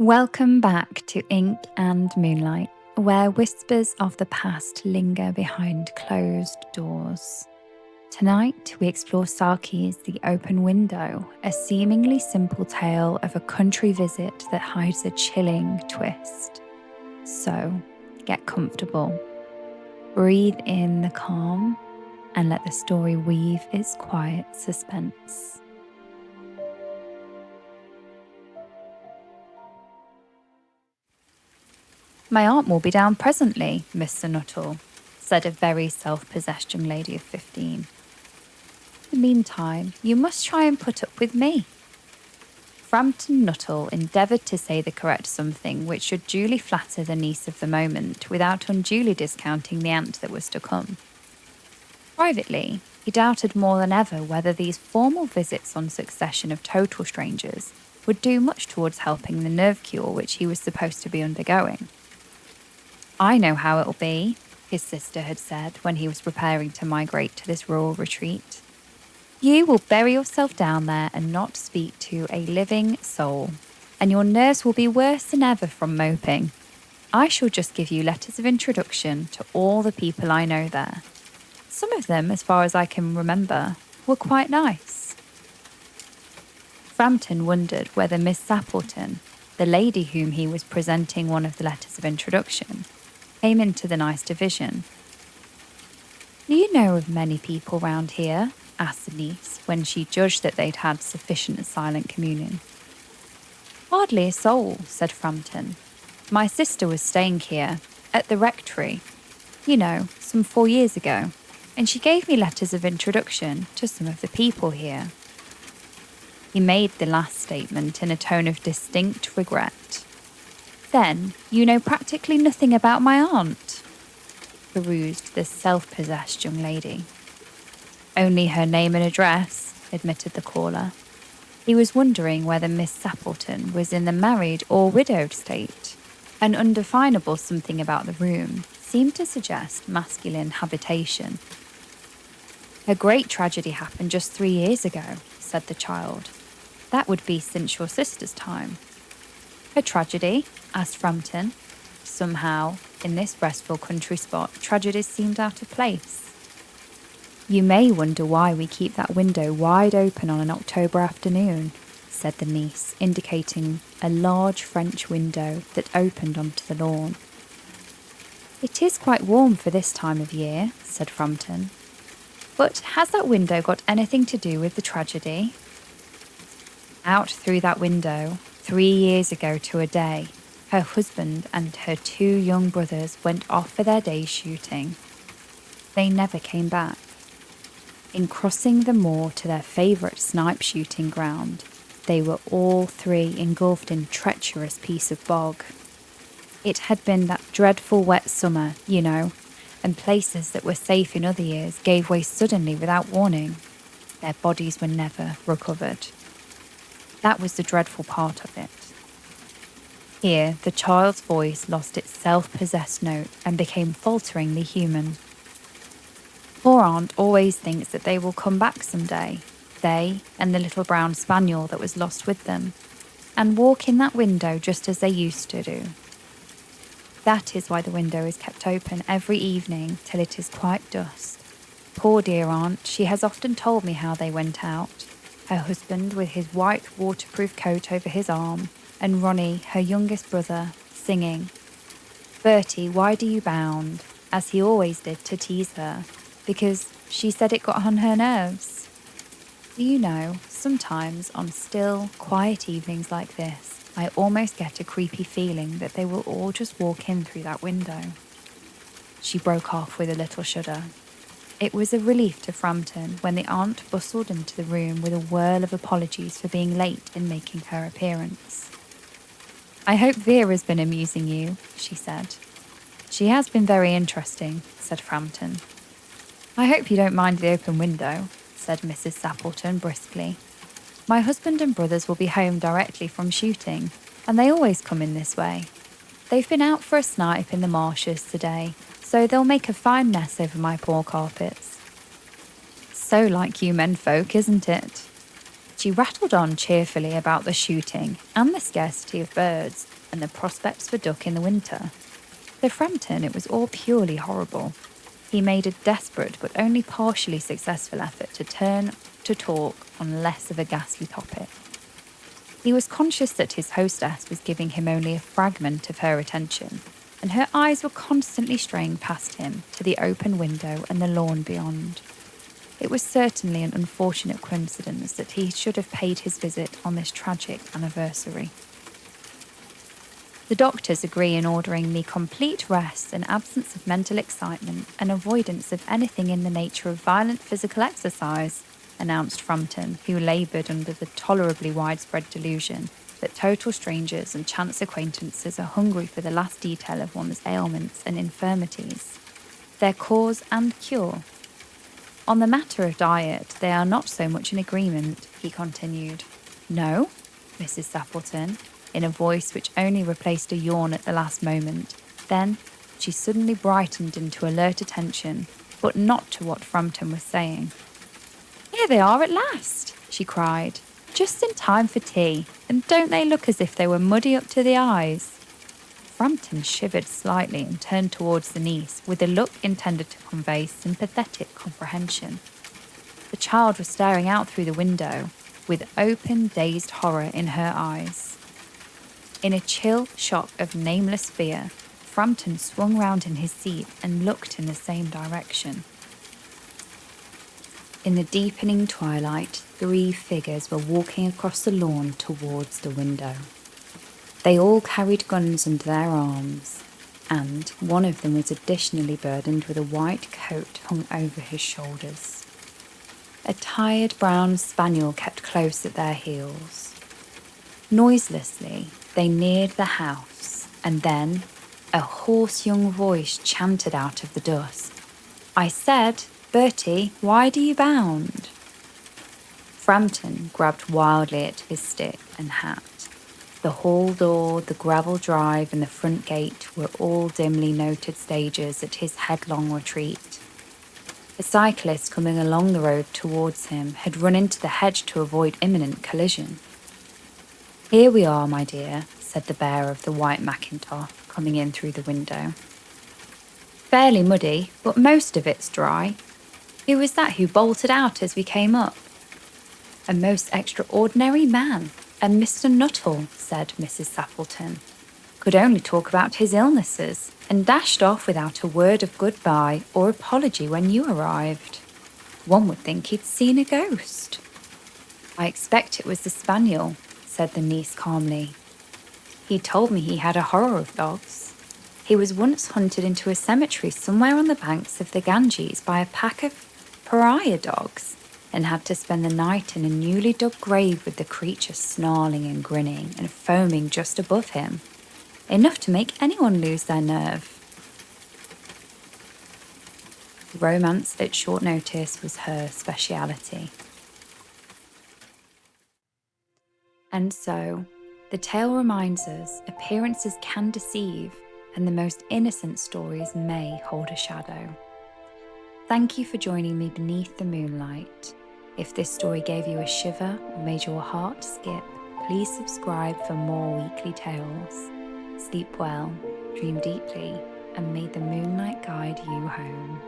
Welcome back to Ink and Moonlight, where whispers of the past linger behind closed doors. Tonight, we explore Saki's The Open Window, a seemingly simple tale of a country visit that hides a chilling twist. So, get comfortable, breathe in the calm, and let the story weave its quiet suspense. "My aunt will be down presently, Mr. Nuttall," said a very self-possessed young lady of 15. "In the meantime, you must try and put up with me." Frampton Nuttall endeavoured to say the correct something which should duly flatter the niece of the moment without unduly discounting the aunt that was to come. Privately, he doubted more than ever whether these formal visits on succession of total strangers would do much towards helping the nerve cure which he was supposed to be undergoing. "I know how it'll be," his sister had said when he was preparing to migrate to this rural retreat. "You will bury yourself down there and not speak to a living soul, and your nerves will be worse than ever from moping. I shall just give you letters of introduction to all the people I know there. Some of them, as far as I can remember, were quite nice." Frampton wondered whether Miss Sappleton, the lady whom he was presenting one of the letters of introduction, came into the nice division. "Do you know of many people round here?" asked the niece, when she judged that they'd had sufficient silent communion. "Hardly a soul," said Frampton. "My sister was staying here, at the rectory, some 4 years ago, and she gave me letters of introduction to some of the people here." He made the last statement in a tone of distinct regret. "Then you know practically nothing about my aunt?" perused the self-possessed young lady. "Only her name and address," admitted the caller. He was wondering whether Miss Sappleton was in the married or widowed state. An undefinable something about the room seemed to suggest masculine habitation. "Her great tragedy happened just 3 years ago," said the child. "That would be since your sister's time." "Her tragedy?" asked Frampton. Somehow, in this restful country spot, tragedies seemed out of place. "You may wonder why we keep that window wide open on an October afternoon," said the niece, indicating a large French window that opened onto the lawn. "It is quite warm for this time of year," said Frampton. "But has that window got anything to do with the tragedy?" Out through that window, 3 years ago to a day, her husband and her 2 young brothers went off for their day's shooting. They never came back. In crossing the moor to their favourite snipe shooting ground, they were all 3 engulfed in a treacherous piece of bog. It had been that dreadful wet summer, and places that were safe in other years gave way suddenly without warning. Their bodies were never recovered. That was the dreadful part of it. Here, the child's voice lost its self-possessed note and became falteringly human. "Poor aunt always thinks that they will come back someday, they and the little brown spaniel that was lost with them, and walk in that window just as they used to do. That is why the window is kept open every evening till it is quite dusk. Poor dear aunt, she has often told me how they went out. Her husband with his white waterproof coat over his arm, and Ronnie, her youngest brother, singing, 'Bertie, why do you bound?' as he always did to tease her, because she said it got on her nerves. Do you know, sometimes on still, quiet evenings like this, I almost get a creepy feeling that they will all just walk in through that window." She broke off with a little shudder. It was a relief to Frampton when the aunt bustled into the room with a whirl of apologies for being late in making her appearance. "I hope Vera's been amusing you," she said. "She has been very interesting," said Frampton. "I hope you don't mind the open window," said Mrs. Sappleton briskly. "My husband and brothers will be home directly from shooting, and they always come in this way. They've been out for a snipe in the marshes today, so they'll make a fine mess over my poor carpets." "So like you men folk, isn't it?" She rattled on cheerfully about the shooting and the scarcity of birds and the prospects for duck in the winter. For Frampton, it was all purely horrible. He made a desperate but only partially successful effort to turn to talk on less of a ghastly topic. He was conscious that his hostess was giving him only a fragment of her attention, and her eyes were constantly straying past him to the open window and the lawn beyond. It was certainly an unfortunate coincidence that he should have paid his visit on this tragic anniversary. The doctors agree in ordering me complete rest and absence of mental excitement and avoidance of anything in the nature of violent physical exercise, announced Frampton, who laboured under the tolerably widespread delusion that total strangers and chance acquaintances are hungry for the last detail of one's ailments and infirmities, their cause and cure. On the matter of diet, they are not so much in agreement, he continued. No, Mrs. Sappleton, in a voice which only replaced a yawn at the last moment. Then she suddenly brightened into alert attention, but not to what Frampton was saying. Here they are at last, she cried, just in time for tea, and don't they look as if they were muddy up to the eyes? Frampton shivered slightly and turned towards the niece with a look intended to convey sympathetic comprehension. The child was staring out through the window, with open, dazed horror in her eyes. In a chill shock of nameless fear, Frampton swung round in his seat and looked in the same direction. In the deepening twilight, 3 figures were walking across the lawn towards the window. They all carried guns under their arms, and one of them was additionally burdened with a white coat hung over his shoulders. A tired brown spaniel kept close at their heels. Noiselessly, they neared the house, and then a hoarse young voice chanted out of the dusk, "I said, Bertie, why do you bound?" Frampton grabbed wildly at his stick and hat. The hall door, the gravel drive, and the front gate were all dimly noted stages at his headlong retreat. A cyclist coming along the road towards him had run into the hedge to avoid imminent collision. "Here we are, my dear," said the bearer of the white mackintosh, coming in through the window. "Fairly muddy, but most of it's dry. Who was that who bolted out as we came up?" "A most extraordinary man, a Mr. Nuttall," said Mrs. Sappleton. "Could only talk about his illnesses, and dashed off without a word of goodbye or apology when you arrived. One would think he'd seen a ghost." "I expect it was the spaniel," said the niece calmly. "He told me he had a horror of dogs. He was once hunted into a cemetery somewhere on the banks of the Ganges by a pack of pariah dogs, and had to spend the night in a newly dug grave with the creature snarling and grinning and foaming just above him. Enough to make anyone lose their nerve." Romance at short notice was her speciality. And so, the tale reminds us appearances can deceive, and the most innocent stories may hold a shadow. Thank you for joining me beneath the moonlight. If this story gave you a shiver or made your heart skip, please subscribe for more weekly tales. Sleep well, dream deeply, and may the moonlight guide you home.